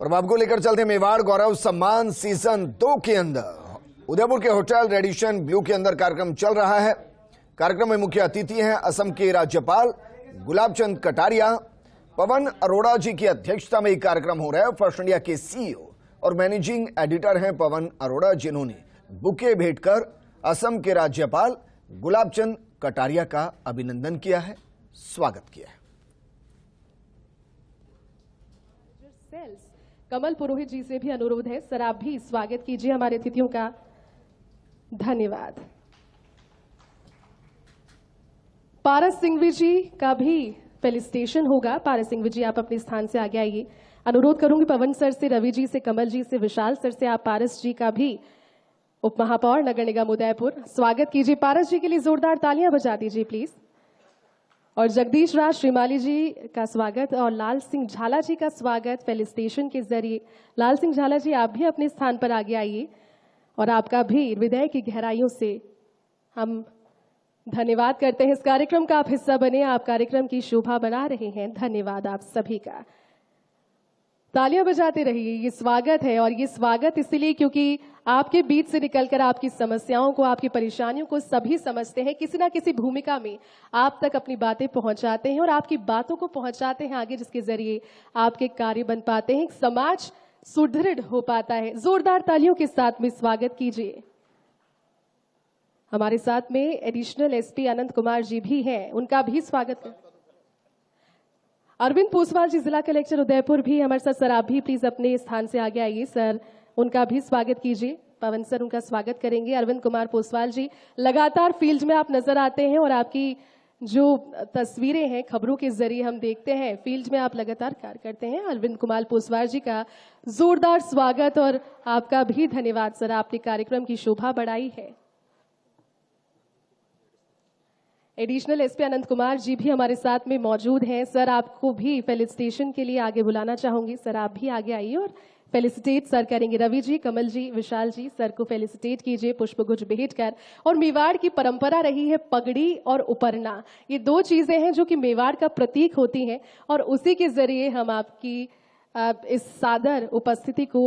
और आपको लेकर चलते मेवाड़ गौरव सम्मान सीजन 2 के अंदर उदयपुर के होटल रेडिशन ब्लू के अंदर कार्यक्रम चल रहा है। कार्यक्रम में मुख्य अतिथि हैं असम के राज्यपाल गुलाबचंद कटारिया। पवन अरोड़ा जी की अध्यक्षता में ये कार्यक्रम हो रहा है। फर्स्ट इंडिया के सीईओ और मैनेजिंग एडिटर हैं पवन अरोड़ा, जिन्होंने बुके भेंटकर असम के राज्यपाल गुलाबचंद कटारिया का अभिनंदन किया है, स्वागत किया है। कमल पुरोहित जी से भी अनुरोध है, सर आप भी स्वागत कीजिए हमारे अतिथियों का। धन्यवाद। पारस सिंघवी जी का भी फेलिसिटेशन होगा। पारस सिंघवी जी आप अपने स्थान से आगे आइए। अनुरोध करूंगी पवन सर से, रवि जी से, कमल जी से, विशाल सर से, आप पारस जी का भी उप महापौर नगर निगम उदयपुर स्वागत कीजिए। पारस जी के लिए जोरदार तालियां बजा दीजिए प्लीज। और जगदीश राज श्रीमाली जी का स्वागत और लाल सिंह झाला जी का स्वागत फेलिसिटेशन के जरिए। लाल सिंह झाला जी आप भी अपने स्थान पर आगे आइए और आपका भी हृदय की गहराइयों से हम धन्यवाद करते हैं। इस कार्यक्रम का आप हिस्सा बने, आप कार्यक्रम की शोभा बना रहे हैं। धन्यवाद आप सभी का। तालियां बजाते रहिए। ये स्वागत है और ये स्वागत इसलिए क्योंकि आपके बीच से निकलकर आपकी समस्याओं को, आपकी परेशानियों को सभी समझते हैं। किसी ना किसी भूमिका में आप तक अपनी बातें पहुंचाते हैं और आपकी बातों को पहुंचाते हैं आगे, जिसके जरिए आपके कार्य बन पाते हैं, समाज सुदृढ़ हो पाता है। जोरदार तालियों के साथ में स्वागत कीजिए। हमारे साथ में एडिशनल एसपी अनंत कुमार जी भी हैं, उनका भी स्वागत करें। अरविंद पोसवाल जी जिला कलेक्टर उदयपुर भी हमारे साथ। सर आप भी प्लीज अपने स्थान से आगे आइए, सर उनका भी स्वागत कीजिए। पवन सर उनका स्वागत करेंगे। अरविंद कुमार पोसवाल जी लगातार फील्ड में आप नजर आते हैं और आपकी जो तस्वीरें हैं खबरों के जरिए हम देखते हैं, फील्ड में आप लगातार कार्य करते हैं। अरविंद कुमार पोसवाल जी का जोरदार स्वागत और आपका भी धन्यवाद सर, आपने कार्यक्रम की शोभा बढ़ाई है। एडिशनल एसपी अनंत कुमार जी भी हमारे साथ में मौजूद हैं। सर आपको भी फेलिसिटेशन के लिए आगे बुलाना चाहूंगी। सर आप भी आगे आइए और फेलिसिटेट सर करेंगे। रवि जी, कमल जी, विशाल जी, सर को फेलिसिटेट कीजिए पुष्पगुच्छ भेंट कर। और मेवाड़ की परंपरा रही है पगड़ी और उपरना, ये दो चीजें हैं जो कि मेवाड़ का प्रतीक होती हैं और उसी के जरिए हम आपकी इस सादर उपस्थिति को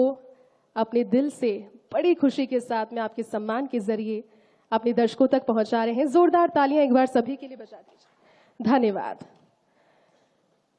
अपने दिल से बड़ी खुशी के साथ में आपके सम्मान के जरिए अपने दर्शकों तक पहुंचा रहे हैं। जोरदार तालियां एक बार सभी के लिए बजा दीजिए। धन्यवाद।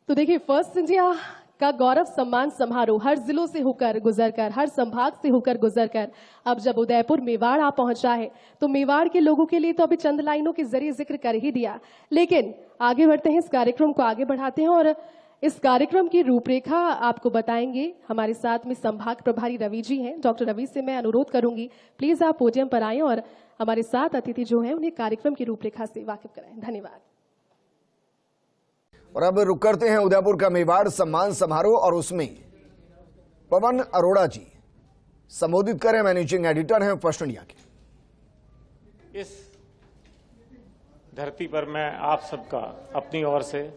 तो देखिए, फर्स्ट इंडिया का गौरव सम्मान समारोह हर जिलों से होकर गुजरकर, हर संभाग से होकर गुजरकर अब जब उदयपुर मेवाड़ आ पहुंचा है, तो मेवाड़ के लोगों के लिए तो अभी चंद लाइनों के जरिए जिक्र कर ही दिया, लेकिन आगे बढ़ते हैं, इस कार्यक्रम को आगे बढ़ाते हैं और इस कार्यक्रम की रूपरेखा आपको बताएंगे। हमारे साथ में संभाग प्रभारी रवि जी हैं। डॉक्टर रवि से मैं अनुरोध करूंगी प्लीज आप पोडियम पर आएं और हमारे साथ अतिथि जो हैं उन्हें कार्यक्रम की रूपरेखा से वाकिफ कराएं। धन्यवाद। और अब रुक करते हैं उदयपुर का मेवाड़ सम्मान समारोह और उसमें पवन अरोड़ा जी संबोधित करें। मैनेजिंग एडिटर हैं फर्स्ट इंडिया के। इस धरती पर मैं आप सबका अपनी ओर से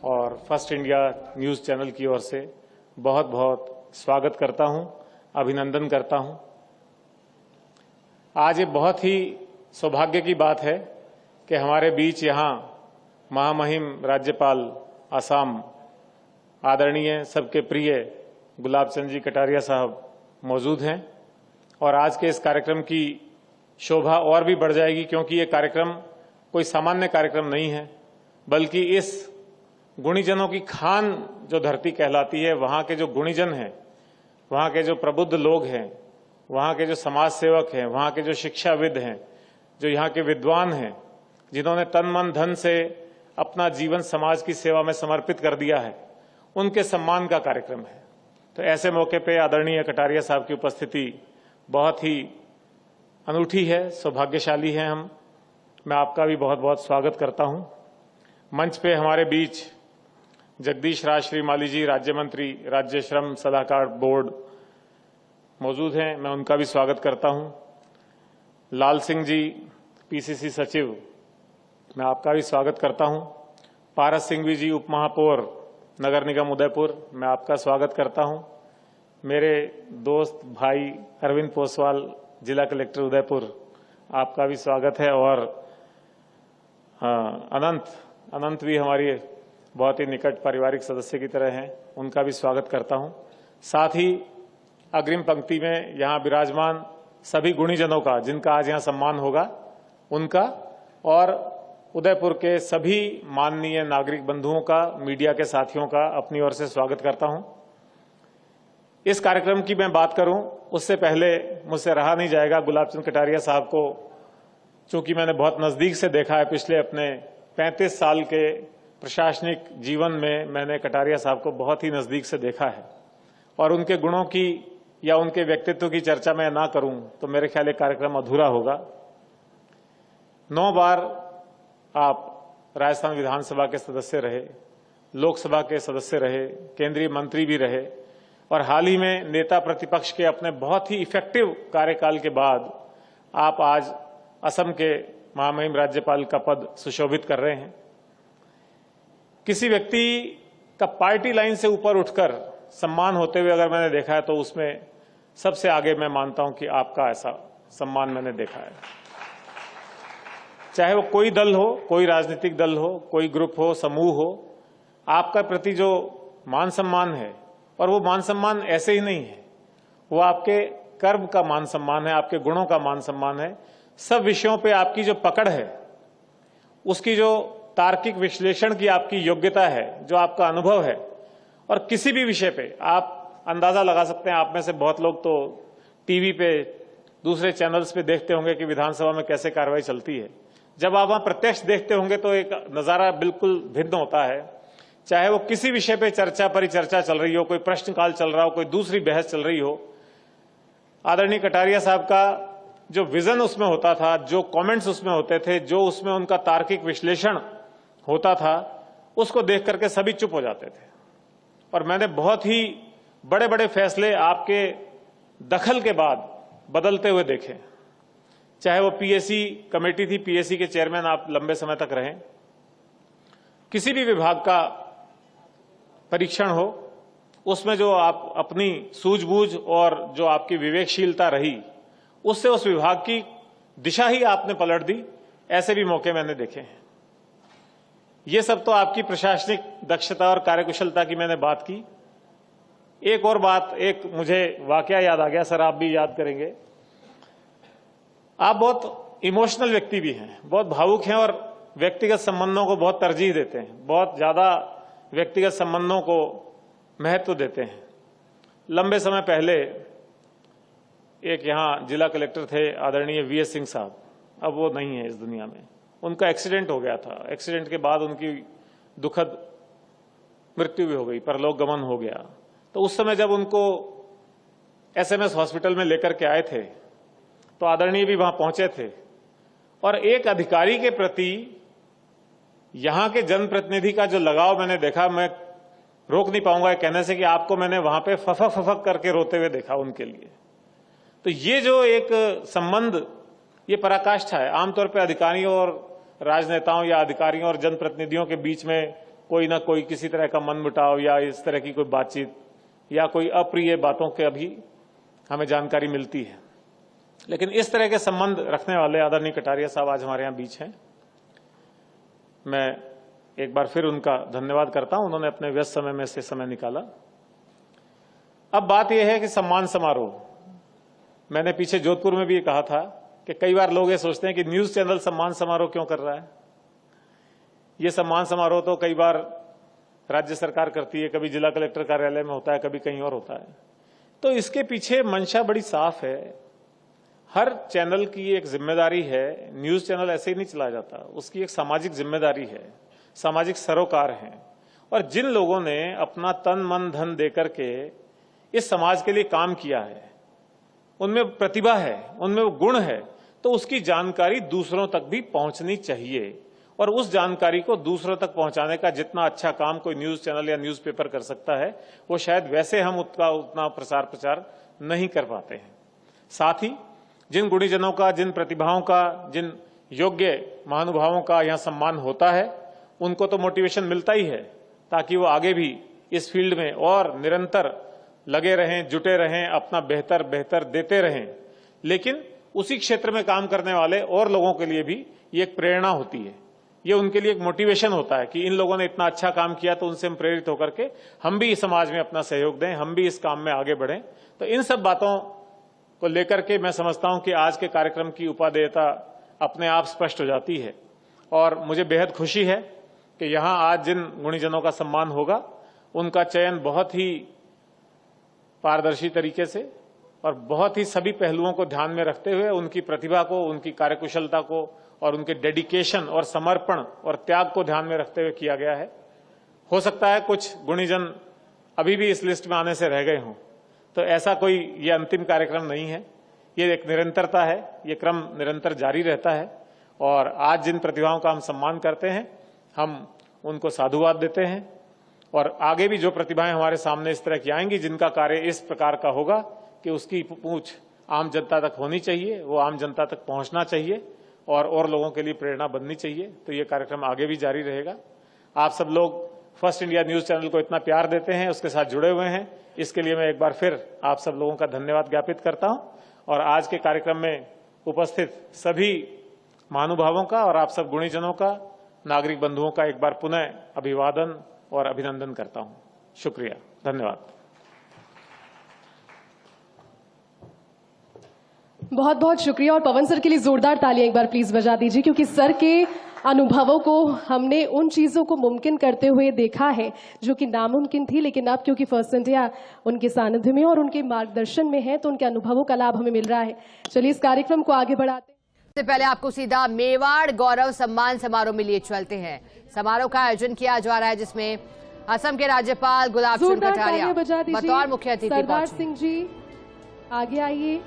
और फर्स्ट इंडिया न्यूज चैनल की ओर से बहुत बहुत स्वागत करता हूं, अभिनंदन करता हूं। आज ये बहुत ही सौभाग्य की बात है कि हमारे बीच यहाँ महामहिम राज्यपाल असम आदरणीय सबके प्रिय गुलाबचंद जी कटारिया साहब मौजूद हैं और आज के इस कार्यक्रम की शोभा और भी बढ़ जाएगी, क्योंकि ये कार्यक्रम कोई सामान्य कार्यक्रम नहीं है, बल्कि इस गुणीजनों की खान जो धरती कहलाती है, वहाँ के जो गुणीजन हैं, वहाँ के जो प्रबुद्ध लोग हैं, वहाँ के जो समाज सेवक हैं, वहाँ के जो शिक्षाविद हैं, जो यहाँ के विद्वान हैं, जिन्होंने तन मन धन से अपना जीवन समाज की सेवा में समर्पित कर दिया है, उनके सम्मान का कार्यक्रम है। तो ऐसे मौके पे आदरणीय कटारिया साहब की उपस्थिति बहुत ही अनूठी है, सौभाग्यशाली है हम। मैं आपका भी बहुत बहुत स्वागत करता हूं। मंच पे हमारे बीच जगदीश राज श्रीमाली जी, राज्य मंत्री, राज्य श्रम सलाहकार बोर्ड मौजूद हैं, मैं उनका भी स्वागत करता हूं। लाल सिंह जी, पीसीसी सचिव, मैं आपका भी स्वागत करता हूं। पारस सिंघवी जी, उप महापौर नगर निगम उदयपुर, मैं आपका स्वागत करता हूं। मेरे दोस्त भाई अरविंद पोसवाल, जिला कलेक्टर उदयपुर, आपका भी स्वागत है। और अनंत भी हमारी बहुत ही निकट पारिवारिक सदस्य की तरह हैं, उनका भी स्वागत करता हूं। साथ ही अग्रिम पंक्ति में यहां विराजमान सभी गुणीजनों का, जिनका आज यहां सम्मान होगा, उनका और उदयपुर के सभी माननीय नागरिक बंधुओं का, मीडिया के साथियों का अपनी ओर से स्वागत करता हूं। इस कार्यक्रम की मैं बात करूं उससे पहले मुझसे रहा नहीं जाएगा गुलाबचंद कटारिया साहब को, चूंकि मैंने बहुत नजदीक से देखा है पिछले अपने 35 साल के प्रशासनिक जीवन में, मैंने कटारिया साहब को बहुत ही नजदीक से देखा है और उनके गुणों की या उनके व्यक्तित्व की चर्चा मैं ना करूं तो मेरे ख्याल कार्यक्रम अधूरा होगा। 9 बार आप राजस्थान विधानसभा के सदस्य रहे, लोकसभा के सदस्य रहे, केंद्रीय मंत्री भी रहे और हाल ही में नेता प्रतिपक्ष के अपने बहुत ही इफेक्टिव कार्यकाल के बाद आप आज असम के महामहिम राज्यपाल का पद सुशोभित कर रहे हैं। किसी व्यक्ति का पार्टी लाइन से ऊपर उठकर सम्मान होते हुए अगर मैंने देखा है तो उसमें सबसे आगे मैं मानता हूं कि आपका ऐसा सम्मान मैंने देखा है। चाहे वो कोई दल हो, कोई राजनीतिक दल हो, कोई ग्रुप हो, समूह हो, आपका प्रति जो मान सम्मान है, और वो मान सम्मान ऐसे ही नहीं है, वो आपके कर्म का मान सम्मान है, आपके गुणों का मान सम्मान है। सब विषयों पे आपकी जो पकड़ है, उसकी जो तार्किक विश्लेषण की आपकी योग्यता है, जो आपका अनुभव है, और किसी भी विषय पे आप अंदाजा लगा सकते हैं। आप में से बहुत लोग तो टीवी पे, दूसरे चैनल्स पे देखते होंगे कि विधानसभा में कैसे कार्रवाई चलती है। जब आप वहां प्रत्यक्ष देखते होंगे तो एक नजारा बिल्कुल भिन्न होता है। चाहे वो किसी विषय पे चर्चा परिचर्चा चल रही हो, कोई प्रश्नकाल चल रहा हो, कोई दूसरी बहस चल रही हो, आदरणीय कटारिया साहब का जो विजन उसमें होता था, जो कमेंट्स उसमें होते थे, जो उसमें उनका तार्किक विश्लेषण होता था, उसको देख करके सभी चुप हो जाते थे। और मैंने बहुत ही बड़े बड़े फैसले आपके दखल के बाद बदलते हुए देखे। चाहे वो पीएससी कमेटी थी, पीएससी के चेयरमैन आप लंबे समय तक रहे, किसी भी विभाग का परीक्षण हो, उसमें जो आप अपनी सूझबूझ और जो आपकी विवेकशीलता रही, उससे उस विभाग की दिशा ही आपने पलट दी। ऐसे भी मौके मैंने देखे हैं। ये सब तो आपकी प्रशासनिक दक्षता और कार्यकुशलता की मैंने बात की। एक और बात, एक मुझे वाकया याद आ गया, सर आप भी याद करेंगे। आप बहुत इमोशनल व्यक्ति भी हैं, बहुत भावुक हैं और व्यक्तिगत संबंधों को बहुत तरजीह देते हैं, बहुत ज्यादा व्यक्तिगत संबंधों को महत्व देते हैं। लंबे समय पहले एक यहां जिला कलेक्टर थे आदरणीय वीएस सिंह साहब, अब वो नहीं है इस दुनिया में। उनका एक्सीडेंट हो गया था। एक्सीडेंट के बाद उनकी दुखद मृत्यु भी हो गई, परलोक गमन हो गया। तो उस समय जब उनको एसएमएस हॉस्पिटल में लेकर के आए थे तो आदरणीय भी वहां पहुंचे थे और एक अधिकारी के प्रति यहां के जनप्रतिनिधि का जो लगाव मैंने देखा, मैं रोक नहीं पाऊंगा कहने से कि आपको मैंने वहां पे फफक फफक करके रोते हुए देखा उनके लिए। तो ये जो एक संबंध, ये पराकाष्ठा है। आमतौर पर अधिकारियों और राजनेताओं या अधिकारियों और जनप्रतिनिधियों के बीच में कोई ना कोई किसी तरह का मनमुटाव या इस तरह की कोई बातचीत या कोई अप्रिय बातों के अभी हमें जानकारी मिलती है, लेकिन इस तरह के संबंध रखने वाले आदरणीय कटारिया साहब आज हमारे यहां बीच हैं। मैं एक बार फिर उनका धन्यवाद करता हूं, उन्होंने अपने व्यस्त समय में से समय निकाला। अब बात यह है कि सम्मान समारोह, मैंने पीछे जोधपुर में भी कहा था कि कई बार लोग ये सोचते हैं कि न्यूज चैनल सम्मान समारोह क्यों कर रहा है। ये सम्मान समारोह तो कई बार राज्य सरकार करती है, कभी जिला कलेक्टर कार्यालय में होता है, कभी कहीं और होता है। तो इसके पीछे मंशा बड़ी साफ है। हर चैनल की एक जिम्मेदारी है, न्यूज चैनल ऐसे ही नहीं चलाया जाता, उसकी एक सामाजिक जिम्मेदारी है, सामाजिक सरोकार है। और जिन लोगों ने अपना तन मन धन देकर के इस समाज के लिए काम किया है, उनमें प्रतिभा है, उनमें वो गुण है, तो उसकी जानकारी दूसरों तक भी पहुंचनी चाहिए। और उस जानकारी को दूसरों तक पहुंचाने का जितना अच्छा काम कोई न्यूज चैनल या न्यूज़पेपर कर सकता है, वो शायद वैसे हम उतना प्रसार प्रचार नहीं कर पाते हैं। साथ ही जिन गुणीजनों का, जिन प्रतिभाओं का, जिन योग्य महानुभावों का यहाँ सम्मान होता है, उनको तो मोटिवेशन मिलता ही है ताकि वो आगे भी इस फील्ड में और निरंतर लगे रहें, जुटे रहें, अपना बेहतर बेहतर देते रहें। लेकिन उसी क्षेत्र में काम करने वाले और लोगों के लिए भी ये एक प्रेरणा होती है ये उनके लिए एक मोटिवेशन होता है कि इन लोगों ने इतना अच्छा काम किया तो उनसे हम प्रेरित होकर के हम भी समाज में अपना सहयोग दें, हम भी इस काम में आगे बढ़ें। तो इन सब बातों को लेकर के मैं समझता हूं कि आज के कार्यक्रम की उपादेयता अपने आप स्पष्ट हो जाती है। और मुझे बेहद खुशी है कि यहां आज जिन गुणीजनों का सम्मान होगा उनका चयन बहुत ही पारदर्शी तरीके से और बहुत ही सभी पहलुओं को ध्यान में रखते हुए उनकी प्रतिभा को, उनकी कार्यकुशलता को और उनके डेडिकेशन और समर्पण और त्याग को ध्यान में रखते हुए किया गया है। हो सकता है कुछ गुणीजन अभी भी इस लिस्ट में आने से रह गए हों, तो ऐसा कोई ये अंतिम कार्यक्रम नहीं है, ये एक निरंतरता है, ये क्रम निरंतर जारी रहता है। और आज जिन प्रतिभाओं का हम सम्मान करते हैं हम उनको साधुवाद देते हैं और आगे भी जो प्रतिभाएं हमारे सामने इस तरह की आएंगी जिनका कार्य इस प्रकार का होगा कि उसकी पूछ आम जनता तक होनी चाहिए, वो आम जनता तक पहुंचना चाहिए और लोगों के लिए प्रेरणा बननी चाहिए, तो ये कार्यक्रम आगे भी जारी रहेगा। आप सब लोग फर्स्ट इंडिया न्यूज चैनल को इतना प्यार देते हैं, उसके साथ जुड़े हुए हैं, इसके लिए मैं एक बार फिर आप सब लोगों का धन्यवाद ज्ञापित करता हूं। और आज के कार्यक्रम में उपस्थित सभी महानुभावों का और आप सब गुणीजनों का, नागरिक बंधुओं का एक बार पुनः अभिवादन और अभिनंदन करता हूं। शुक्रिया, धन्यवाद। बहुत बहुत शुक्रिया। और पवन सर के लिए जोरदार तालियां एक बार प्लीज बजा दीजिए, क्योंकि सर के अनुभवों को हमने उन चीजों को मुमकिन करते हुए देखा है जो कि नामुमकिन थी, लेकिन अब क्योंकि फर्स्ट इंडिया उनके सानिध्य में और उनके मार्गदर्शन में है तो उनके अनुभवों का लाभ हमें मिल रहा है। चलिए इस कार्यक्रम को आगे बढ़ाते हैं। इससे पहले आपको सीधा मेवाड़ गौरव सम्मान समारोह में लिए चलते हैं। समारोह का आयोजन किया जा रहा है जिसमें असम के राज्यपाल गुलाब चंद कटारिया बतौर मुख्य अतिथि सरदार सिंह जी आगे आइए।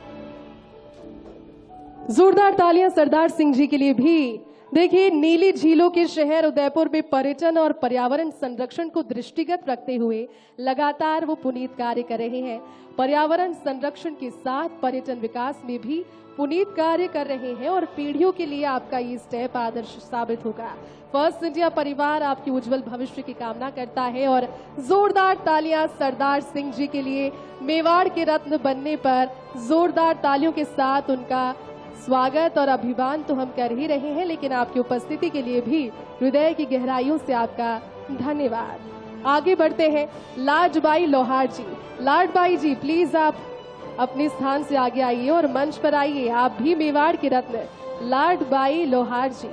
जोरदार तालियां सरदार सिंह जी के लिए भी। देखिए, नीली झीलों के शहर उदयपुर में पर्यटन और पर्यावरण संरक्षण को दृष्टिगत रखते हुए लगातार वो पुनीत कार्य कर रहे हैं। पर्यावरण संरक्षण के साथ पर्यटन विकास में भी पुनीत कार्य कर रहे हैं और पीढ़ियों के लिए आपका ये स्टेप आदर्श साबित होगा। फर्स्ट इंडिया परिवार आपके उज्जवल भविष्य की कामना करता है और जोरदार तालियां सरदार सिंह जी के लिए। मेवाड़ के रत्न बनने पर जोरदार तालियों के साथ उनका स्वागत और अभिमान तो हम कर ही रहे हैं, लेकिन आपकी उपस्थिति के लिए भी हृदय की गहराइयों से आपका धन्यवाद। आगे बढ़ते हैं लाडबाई लोहार जी। लाडबाई जी प्लीज आप अपने स्थान से आगे आइए और मंच पर आइए। आप भी मेवाड़ के रत्न लाडबाई लोहार जी।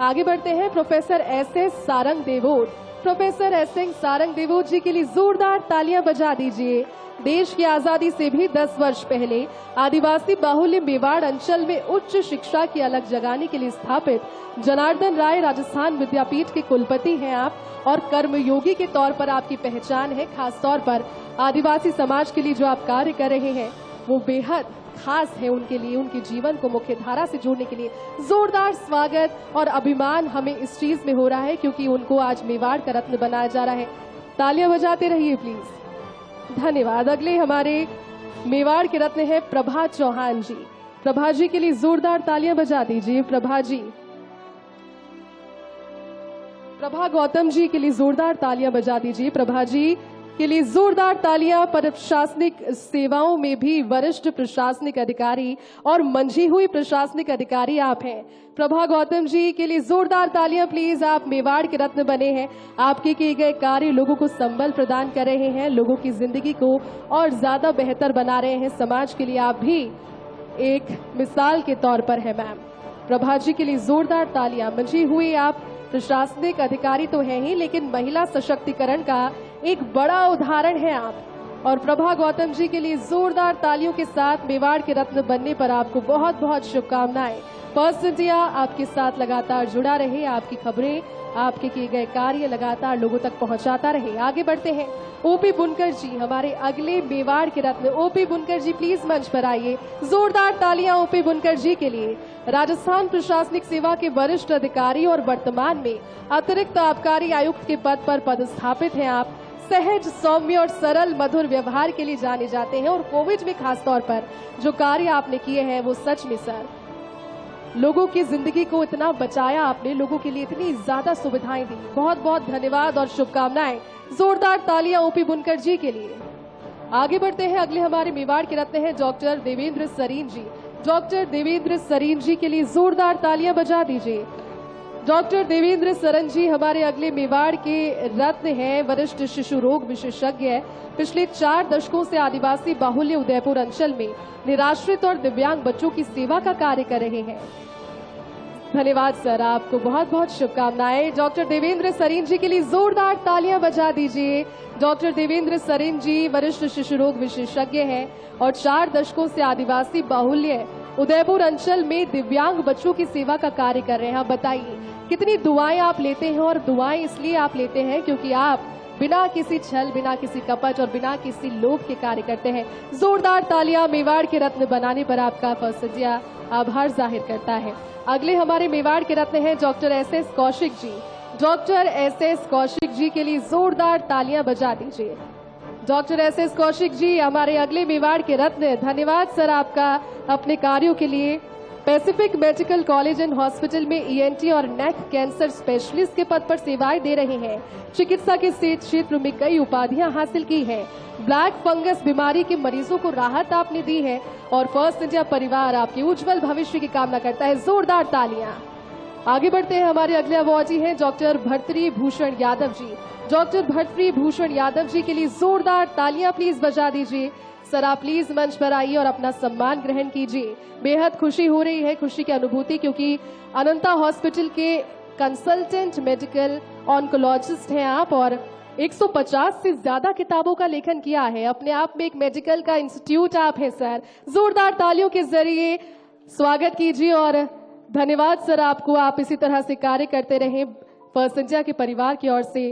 आगे बढ़ते हैं professor S S. Sarang Devot. Professor S S. Sarang Devot ji के लिए जोरदार तालियां बजा दीजिए। देश की आजादी से भी 10 वर्ष पहले आदिवासी बाहुल्य मेवाड़ अंचल में उच्च शिक्षा की अलग जगाने के लिए स्थापित जनार्दन राय राजस्थान विद्यापीठ के कुलपति हैं आप और कर्मयोगी के तौर पर आपकी पहचान है। खास तौर पर आदिवासी समाज के लिए जो आप कार्य कर रहे हैं वो बेहद खास है उनके लिए, उनके जीवन को मुख्य धारा से जोड़ने के लिए जोरदार स्वागत और अभिमान हमें इस चीज में हो रहा है क्योंकि उनको आज मेवाड़ का रत्न बनाया जा रहा है। तालियां बजाते रहिए प्लीज। धन्यवाद। अगले हमारे मेवाड़ के रत्न है प्रभा चौहान जी। प्रभा जी के लिए जोरदार तालियां बजा दीजिए। प्रभा जी। प्रभा गौतम जी के लिए जोरदार तालियां बजा दीजिए। प्रभा जी के लिए जोरदार तालियां। प्रशासनिक सेवाओं में भी वरिष्ठ प्रशासनिक अधिकारी और मंझी हुई प्रशासनिक अधिकारी आप हैं। प्रभा गौतम जी के लिए जोरदार तालियां प्लीज। आप मेवाड़ के रत्न बने हैं। आपके किए गए कार्य लोगों को संबल प्रदान कर रहे हैं, लोगों की जिंदगी को और ज्यादा बेहतर बना रहे हैं। समाज के लिए आप भी एक मिसाल के तौर पर है मैम। प्रभा जी के लिए जोरदार तालियां। मंझी हुई आप प्रशासनिक अधिकारी तो हैं ही, लेकिन महिला सशक्तिकरण का एक बड़ा उदाहरण है आप। और प्रभा गौतम जी के लिए जोरदार तालियों के साथ मेवाड़ के रत्न बनने पर आपको बहुत बहुत शुभकामनाएं। फर्स्ट इंडिया आपके साथ लगातार जुड़ा रहे, आपकी खबरें, आपके किए गए कार्य लगातार लोगों तक पहुंचाता रहे। आगे बढ़ते हैं ओपी बुनकर जी, हमारे अगले मेवाड़ के रत्न। ओपी बुनकर जी प्लीज मंच पर आइए। जोरदार तालियां ओपी बुनकर जी के लिए। राजस्थान प्रशासनिक सेवा के वरिष्ठ अधिकारी और वर्तमान में अतिरिक्त आबकारी आयुक्त के पद पर पदस्थापित हैं आप। सहज, सौम्य और सरल मधुर व्यवहार के लिए जाने जाते हैं और कोविड में खास तौर पर जो कार्य आपने किए हैं वो सच में सर, लोगों की जिंदगी को इतना बचाया आपने, लोगों के लिए इतनी ज्यादा सुविधाएं दी। बहुत बहुत धन्यवाद और शुभकामनाएं। जोरदार तालियां ओपी बुनकर जी के लिए। आगे बढ़ते हैं अगले हमारे मेवाड़ के रत्न हैं डॉक्टर देवेंद्र सरीन जी। डॉक्टर देवेंद्र सरीन जी के लिए जोरदार तालियां बजा दीजिए। डॉक्टर देवेंद्र सरन जी हमारे अगले मेवाड़ के रत्न हैं, वरिष्ठ शिशु रोग विशेषज्ञ हैं। पिछले 4 दशकों से आदिवासी बाहुल्य उदयपुर अंचल में निराश्रित और दिव्यांग बच्चों की सेवा का कार्य कर रहे हैं। धन्यवाद सर, आपको बहुत बहुत शुभकामनाएं। डॉक्टर देवेंद्र सरीन जी के लिए जोरदार तालियां बजा दीजिए। डॉक्टर देवेंद्र सरीन जी वरिष्ठ शिशु रोग विशेषज्ञ हैं और 4 दशकों से आदिवासी बाहुल्य उदयपुर अंचल में दिव्यांग बच्चों की सेवा का कार्य कर रहे हैं। आप बताइए कितनी दुआएं आप लेते हैं, और दुआएं इसलिए आप लेते हैं क्योंकि आप बिना किसी छल, बिना किसी कपट और बिना किसी लोभ के कार्य करते हैं। जोरदार तालियां मेवाड़ के रत्न बनाने पर आपका फौसजिया आभार जाहिर करता है। अगले हमारे मेवाड़ के रत्न हैं doctor S S. Kaushik ji. Doctor S S. Kaushik ji के लिए जोरदार तालियां बजा दीजिए। Doctor S S. कौशिक जी हमारे अगले मेवाड़ के रत्न। धन्यवाद सर आपका अपने कार्यों के लिए। Pacific medical college and hospital में ईएनटी और नेक कैंसर स्पेशलिस्ट के पद पर सेवाएं दे रहे हैं। चिकित्सा के क्षेत्र में कई उपाधियां हासिल की हैं। ब्लैक फंगस बीमारी के मरीजों को राहत आपने दी है और फर्स्ट इंडिया परिवार आपके उज्जवल भविष्य की कामना करता है। जोरदार तालियां। आगे बढ़ते हैं, हमारे अगले अवार्डी हैं डॉक्टर भर्तृ भूषण यादव जी। डॉक्टर भर्तृ भूषण यादव जी के लिए जोरदार तालियां प्लीज बजा दीजिए। सर आप प्लीज मंच पर आइए और अपना सम्मान ग्रहण कीजिए। बेहद खुशी हो रही है, खुशी की अनुभूति, क्योंकि अनंता हॉस्पिटल के कंसल्टेंट मेडिकल ऑन्कोलॉजिस्ट हैं आप और 150 से ज्यादा किताबों का लेखन किया है। अपने आप में एक मेडिकल का इंस्टीट्यूट आप है सर। जोरदार तालियों के जरिए स्वागत कीजिए और धन्यवाद सर आपको। आप इसी तरह से कार्य करते रहें फर्स्ट इंडिया के परिवार की ओर से।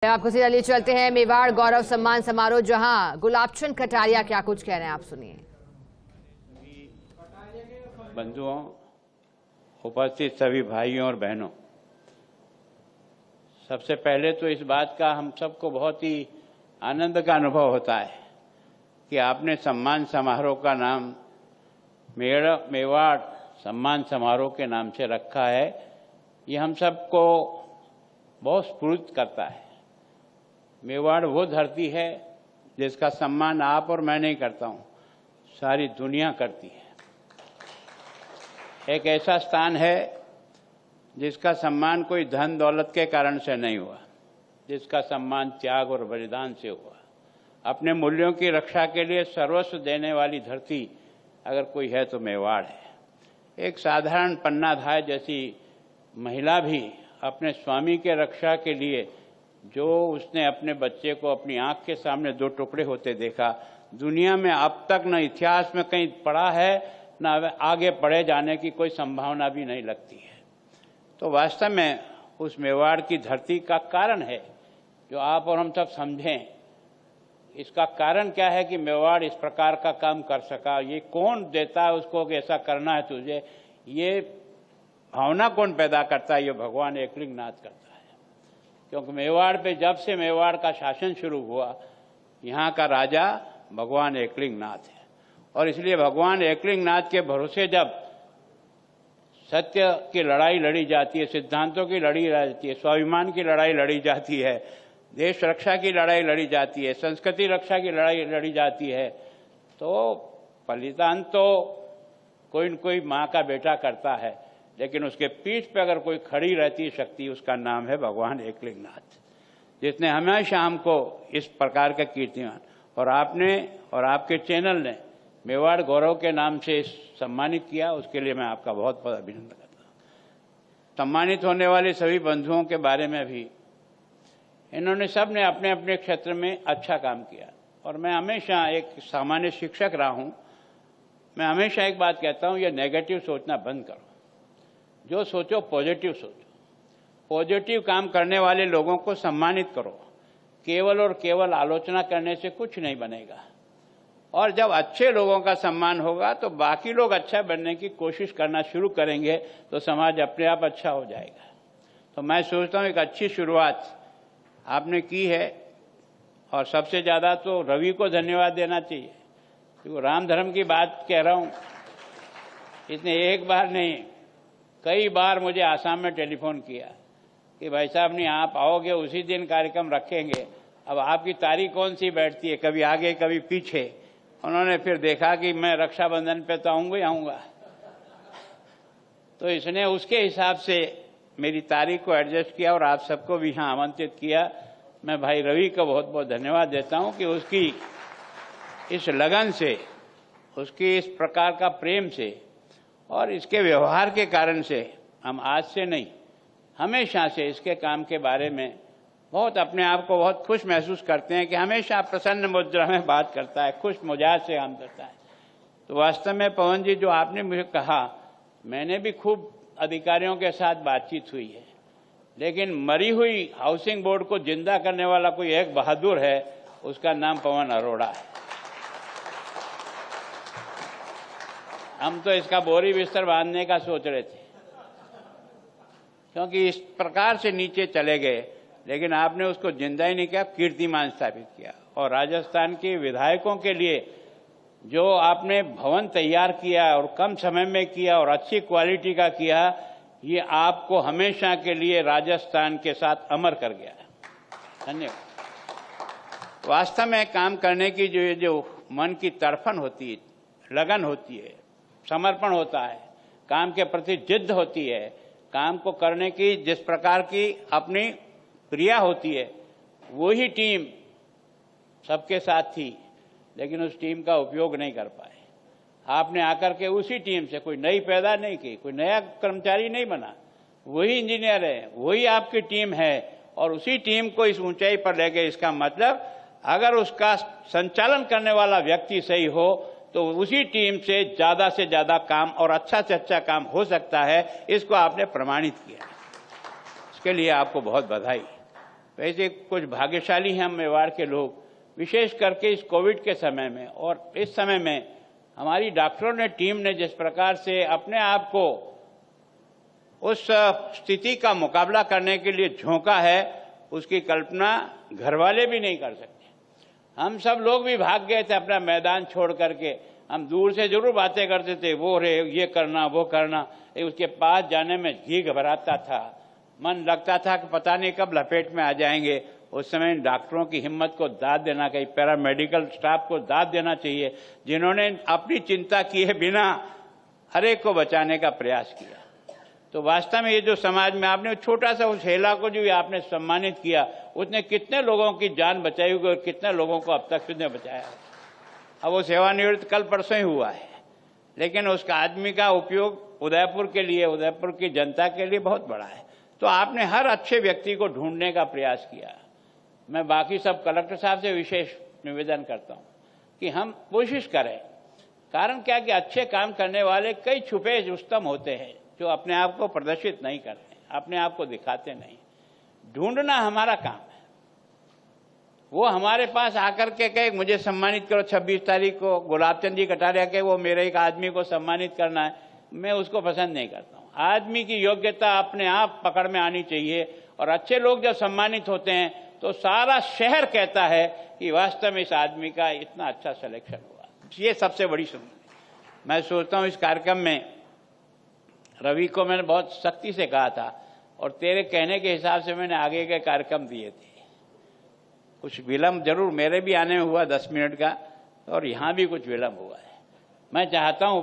आपको सीधा लिए चलते हैं मेवाड़ गौरव सम्मान समारोह, जहां गुलाबचंद कटारिया क्या कुछ कह रहे हैं, आप सुनिए। बंधुओं, उपस्थित सभी भाइयों और बहनों, सबसे पहले तो इस बात का हम सबको बहुत ही आनंद का अनुभव होता है कि आपने सम्मान समारोह का नाम मेवाड़ सम्मान समारोह के नाम से रखा है। ये हम सबको बहुत स्फूर्त करता है। मेवाड़ वो धरती है जिसका सम्मान आप और मैं नहीं करता हूँ, सारी दुनिया करती है। एक ऐसा स्थान है जिसका सम्मान कोई धन दौलत के कारण से नहीं हुआ, जिसका सम्मान त्याग और बलिदान से हुआ। अपने मूल्यों की रक्षा के लिए सर्वस्व देने वाली धरती अगर कोई है तो मेवाड़ है। एक साधारण पन्नाधाय जैसी महिला भी अपने स्वामी के रक्षा के लिए, जो उसने अपने बच्चे को अपनी आंख के सामने 2 टुकड़े होते देखा, दुनिया में अब तक न इतिहास में कहीं पड़ा है, न आगे पढ़े जाने की कोई संभावना भी नहीं लगती है। तो वास्तव में उस मेवाड़ की धरती का कारण है जो आप और हम सब समझें। इसका कारण क्या है कि मेवाड़ इस प्रकार का काम कर सका? ये कौन देता है उसको कि ऐसा करना है तुझे? ये भावना कौन पैदा करता है? ये भगवान एकलिंगनाथ करता है। क्योंकि मेवाड़ पे जब से मेवाड़ का शासन शुरू हुआ, यहाँ का राजा भगवान एकलिंगनाथ है। और इसलिए भगवान एकलिंगनाथ के भरोसे जब सत्य की लड़ाई लड़ी जाती है, सिद्धांतों की लड़ी जाती है, स्वाभिमान की लड़ाई लड़ी जाती है, देश रक्षा की लड़ाई लड़ी जाती है, संस्कृति रक्षा की लड़ाई लड़ी जाती है, तो बलिदान तो कोई न कोई माँ का बेटा करता है, लेकिन उसके पीठ पे अगर कोई खड़ी रहती शक्ति, उसका नाम है भगवान एकलिंगनाथ, जिसने हमेशा हमको इस प्रकार का कीर्तिमान, और आपने और आपके चैनल ने मेवाड़ गौरव के नाम से सम्मानित किया। उसके लिए मैं आपका बहुत बहुत अभिनंदन करता हूँ। सम्मानित होने वाले सभी बंधुओं के बारे में भी, इन्होंने सब ने अपने अपने क्षेत्र में अच्छा काम किया। और मैं हमेशा एक सामान्य शिक्षक रहा हूँ, मैं हमेशा एक बात कहता हूँ, ये नेगेटिव सोचना बंद करो, जो सोचो पॉजिटिव सोचो। पॉजिटिव काम करने वाले लोगों को सम्मानित करो। केवल और केवल आलोचना करने से कुछ नहीं बनेगा। और जब अच्छे लोगों का सम्मान होगा तो बाकी लोग अच्छा बनने की कोशिश करना शुरू करेंगे, तो समाज अपने आप अच्छा हो जाएगा। तो मैं सोचता हूँ एक अच्छी शुरुआत आपने की है। और सबसे ज़्यादा तो रवि को धन्यवाद देना चाहिए, क्योंकि राम धर्म की बात कह रहा हूँ। इसने एक बार नहीं, कई बार मुझे आसाम में टेलीफोन किया कि भाई साहब नहीं, आप आओगे उसी दिन कार्यक्रम रखेंगे, अब आपकी तारीख कौन सी बैठती है, कभी आगे कभी पीछे। उन्होंने फिर देखा कि मैं रक्षाबंधन पे तो आऊँगा ही आऊँगा, तो इसने उसके हिसाब से मेरी तारीख को एडजस्ट किया और आप सबको भी यहाँ आमंत्रित किया। मैं भाई रवि को बहुत बहुत धन्यवाद देता हूँ कि उसकी इस लगन से, उसकी इस प्रकार का प्रेम से और इसके व्यवहार के कारण से हम आज से नहीं, हमेशा से इसके काम के बारे में बहुत अपने आप को बहुत खुश महसूस करते हैं कि हमेशा प्रसन्न मुद्रा में बात करता है, खुश मिजाज से काम करता है। तो वास्तव में पवन जी, जो आपने मुझे कहा, मैंने भी खूब अधिकारियों के साथ बातचीत हुई है, लेकिन मरी हुई हाउसिंग बोर्ड को जिंदा करने वाला कोई एक बहादुर है, उसका नाम पवन अरोड़ा है। हम तो इसका बोरी बिस्तर बांधने का सोच रहे थे, क्योंकि इस प्रकार से नीचे चले गए, लेकिन आपने उसको जिंदा ही नहीं किया, कीर्तिमान स्थापित किया। और राजस्थान के विधायकों के लिए जो आपने भवन तैयार किया और कम समय में किया और अच्छी क्वालिटी का किया, ये आपको हमेशा के लिए राजस्थान के साथ अमर कर गया है। धन्यवाद। वास्तव में काम करने की जो मन की तड़फन होती है, लगन होती है, समर्पण होता है, काम के प्रति जिद्द होती है, काम को करने की जिस प्रकार की अपनी क्रिया होती है, वही टीम सबके साथ थी, लेकिन उस टीम का उपयोग नहीं कर पाए। आपने आकर के उसी टीम से कोई नई पैदा नहीं की, कोई नया कर्मचारी नहीं बना, वही इंजीनियर है, वही आपकी टीम है और उसी टीम को इस ऊंचाई पर ले गए। इसका मतलब अगर उसका संचालन करने वाला व्यक्ति सही हो तो उसी टीम से ज्यादा काम और अच्छा से अच्छा काम हो सकता है। इसको आपने प्रमाणित किया, इसके लिए आपको बहुत बधाई। वैसे कुछ भाग्यशाली हैं हम मेवाड़ के लोग, विशेष करके इस कोविड के समय में और इस समय में हमारी डॉक्टरों ने, टीम ने जिस प्रकार से अपने आप को उस स्थिति का मुकाबला करने के लिए झोंका है, उसकी कल्पना घर वाले भी नहीं कर सकते। हम सब लोग भी भाग गए थे अपना मैदान छोड़ करके। हम दूर से जरूर बातें करते थे, वो रे ये करना वो करना, उसके पास जाने में जी घबराता था, मन लगता था कि पता नहीं कब लपेट में आ जाएंगे। उस समय डॉक्टरों की हिम्मत को दाद देना चाहिए, पैरामेडिकल स्टाफ को दाद देना चाहिए, जिन्होंने अपनी चिंता किए बिना हर एक को बचाने का प्रयास किया। तो वास्तव में ये जो समाज में आपने छोटा सा उस हेला को जो आपने सम्मानित किया, उसने कितने लोगों की जान बचाई होगी और कितने लोगों को अब तक उसने बचाया है। अब वो सेवानिवृत्त कल परसों ही हुआ है, लेकिन उसका आदमी का उपयोग उदयपुर के लिए, उदयपुर की जनता के लिए बहुत बड़ा है। तो आपने हर अच्छे व्यक्ति को ढूंढने का प्रयास किया। मैं बाकी सब कलेक्टर साहब से विशेष निवेदन करता हूं कि हम कोशिश करें। कारण क्या कि अच्छे काम करने वाले कई छुपे रुस्तम होते हैं जो अपने आप को प्रदर्शित नहीं करते, अपने आप को दिखाते नहीं। ढूंढना हमारा काम है। वो हमारे पास आकर के कहे मुझे सम्मानित करो 26 तारीख को, गुलाब चंद जी कटारिया के वो मेरे एक आदमी को सम्मानित करना है, मैं उसको पसंद नहीं करता हूं। आदमी की योग्यता अपने आप पकड़ में आनी चाहिए और अच्छे लोग जब सम्मानित होते हैं तो सारा शहर कहता है कि वास्तव में इस आदमी का इतना अच्छा सिलेक्शन हुआ। ये सबसे बड़ी सुविधा। मैं सोचता हूं इस कार्यक्रम में रवि को मैंने बहुत सख्ती से कहा था और तेरे कहने के हिसाब से मैंने आगे के कार्यक्रम दिए थे। कुछ विलंब जरूर मेरे भी आने में हुआ 10 मिनट का, और यहां भी कुछ विलंब हुआ है। मैं चाहता हूं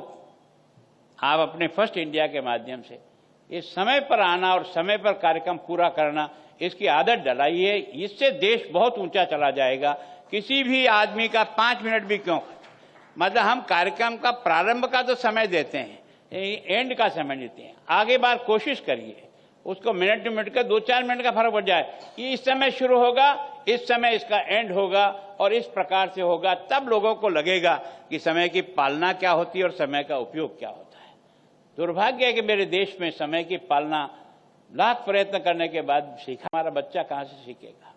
आप अपने फर्स्ट इंडिया के माध्यम से इस समय पर आना और समय पर कार्यक्रम पूरा करना, इसकी आदत डलाइए। इससे देश बहुत ऊंचा चला जाएगा। किसी भी आदमी का 5 मिनट भी क्यों, मतलब हम कार्यक्रम का प्रारंभ का तो समय देते हैं, एंड का समय देते हैं। आगे बार कोशिश करिए उसको मिनट टू मिनट का 2-4 मिनट का फर्क पड़ जाए कि इस समय शुरू होगा, इस समय इसका एंड होगा और इस प्रकार से होगा। तब लोगों को लगेगा कि समय की पालना क्या होती है और समय का उपयोग क्या होता है। दुर्भाग्य है कि मेरे देश में समय की पालना लाख प्रयत्न करने के बाद सीखा, हमारा बच्चा कहां से सीखेगा।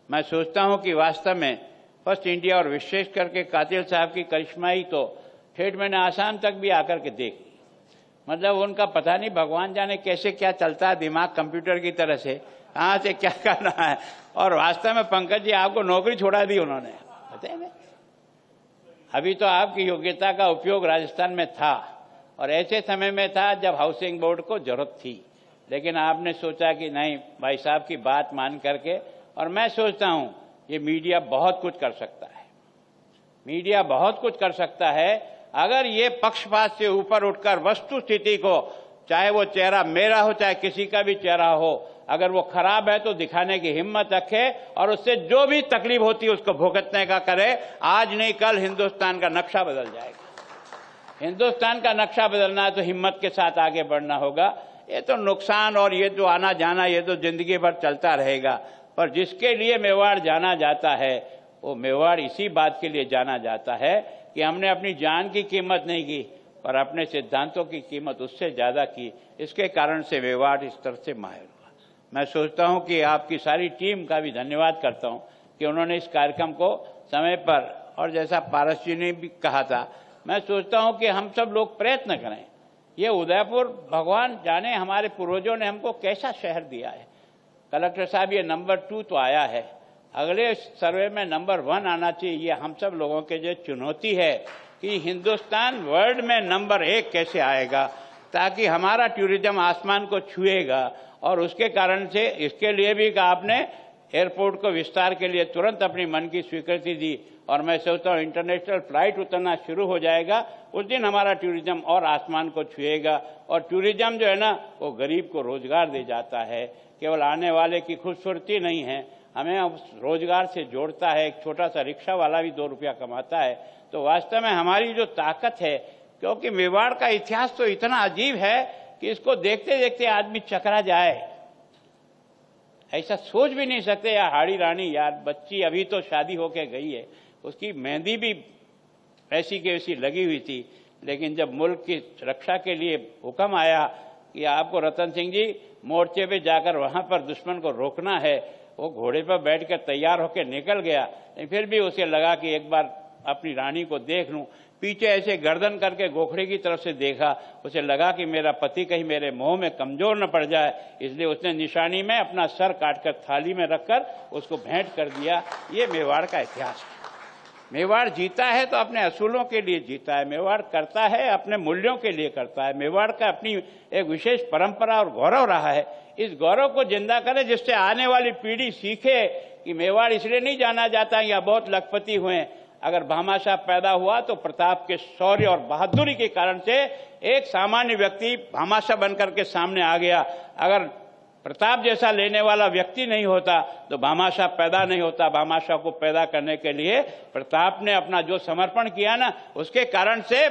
मैं सोचता हूं कि वास्तव में फर्स्ट इंडिया और विशेष करके कातिल साहब की करिश्माई तो ठेठ मैंने आसाम तक भी आकर के देख ली। मतलब उनका पता नहीं भगवान जाने कैसे क्या चलता है दिमाग, कंप्यूटर की तरह से कहां से क्या करना है। और वास्तव में पंकज जी आपको नौकरी छोड़ा दी उन्होंने, बताइए ना। अभी तो आपकी योग्यता का उपयोग राजस्थान में था और ऐसे समय में था जब हाउसिंग बोर्ड को जरूरत थी, लेकिन आपने सोचा कि नहीं, भाई साहब की बात मान करके। और मैं सोचता हूं ये मीडिया बहुत कुछ कर सकता है, मीडिया बहुत कुछ कर सकता है अगर ये पक्षपात से ऊपर उठकर वस्तु स्थिति को चाहे वो चेहरा मेरा हो चाहे किसी का भी चेहरा हो, अगर वो खराब है तो दिखाने की हिम्मत रखे और उससे जो भी तकलीफ होती है उसको भुगतने का करे। आज नहीं कल हिंदुस्तान का नक्शा बदल जाएगा। हिंदुस्तान का नक्शा बदलना है तो हिम्मत के साथ आगे बढ़ना होगा। ये तो नुकसान और ये जो आना जाना ये तो जिंदगी भर चलता रहेगा, पर जिसके लिए मेवाड़ जाना जाता है वो मेवाड़ इसी बात के लिए जाना जाता है कि हमने अपनी जान की कीमत नहीं की पर अपने सिद्धांतों की कीमत उससे ज्यादा की। इसके कारण से मेवाड़ इस तरह से माहिर हुआ। मैं सोचता हूं कि आपकी सारी टीम का भी धन्यवाद करता हूं कि उन्होंने इस कार्यक्रम को समय पर, और जैसा पारस जी ने भी कहा था, मैं सोचता हूं कि हम सब लोग प्रयत्न करें। ये उदयपुर भगवान जाने हमारे पूर्वजों ने हमको कैसा शहर दिया है। कलेक्टर साहब ये नंबर 2 तो आया है, अगले सर्वे में नंबर 1 आना चाहिए। ये हम सब लोगों के जो चुनौती है कि हिंदुस्तान वर्ल्ड में नंबर 1 कैसे आएगा, ताकि हमारा टूरिज्म आसमान को छुएगा। और उसके कारण से इसके लिए भी आपने एयरपोर्ट को विस्तार के लिए तुरंत अपनी मन की स्वीकृति दी और मैं सोचता हूँ इंटरनेशनल फ्लाइट उतरना शुरू हो जाएगा, उस दिन हमारा टूरिज्म और आसमान को छुएगा। और टूरिज्म जो है ना वो गरीब को रोजगार दे जाता है, केवल आने वाले की खूबसूरती नहीं है, हमें रोजगार से जोड़ता है। एक छोटा सा रिक्शा वाला भी 2 रुपया कमाता है। तो वास्तव में हमारी जो ताकत है, क्योंकि मेवाड़ का इतिहास तो इतना अजीब है कि इसको देखते देखते आदमी चकरा जाए, ऐसा सोच भी नहीं सकते। यार हाड़ी रानी यार बच्ची अभी तो शादी होके गई है, उसकी मेहंदी भी ऐसी की वैसी लगी हुई थी, लेकिन जब मुल्क की रक्षा के लिए हुक्म आया कि आपको रतन सिंह जी मोर्चे पे जाकर वहां पर दुश्मन को रोकना है, वो घोड़े पर बैठकर तैयार होकर निकल गया। फिर भी उसे लगा कि एक बार अपनी रानी को देख लूं। पीछे ऐसे गर्दन करके गोखड़े की तरफ से देखा, उसे लगा कि मेरा पति कहीं मेरे मोह में कमजोर न पड़ जाए, इसलिए उसने निशानी में अपना सर काटकर थाली में रखकर उसको भेंट कर दिया। ये मेवाड़ का इतिहास है। मेवाड़ जीता है तो अपने असूलों के लिए जीता है, मेवाड़ करता है अपने मूल्यों के लिए करता है। मेवाड़ का अपनी एक विशेष परंपरा और गौरव रहा है। इस गौरव को जिंदा करें जिससे आने वाली पीढ़ी सीखे कि मेवाड़ इसलिए नहीं जाना जाता या बहुत लखपति हुए। अगर भामाशाह पैदा हुआ तो प्रताप के शौर्य और बहादुरी के कारण से एक सामान्य व्यक्ति भामाशाह बनकर के सामने आ गया। अगर प्रताप जैसा लेने वाला व्यक्ति नहीं होता तो भामाशाह पैदा नहीं होता। भामाशाह को पैदा करने के लिए प्रताप ने अपना जो समर्पण किया ना, उसके कारण से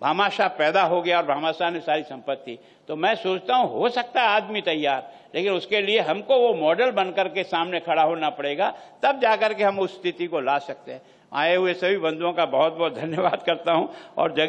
भामाशाह पैदा हो गया और भामाशाह ने सारी संपत्ति। तो मैं सोचता हूं हो सकता है आदमी तैयार, लेकिन उसके लिए हमको वो मॉडल बनकर के सामने खड़ा होना पड़ेगा, तब जाकर के हम उस स्थिति को ला सकते हैं। आए हुए सभी बंधुओं का बहुत बहुत धन्यवाद करता हूं और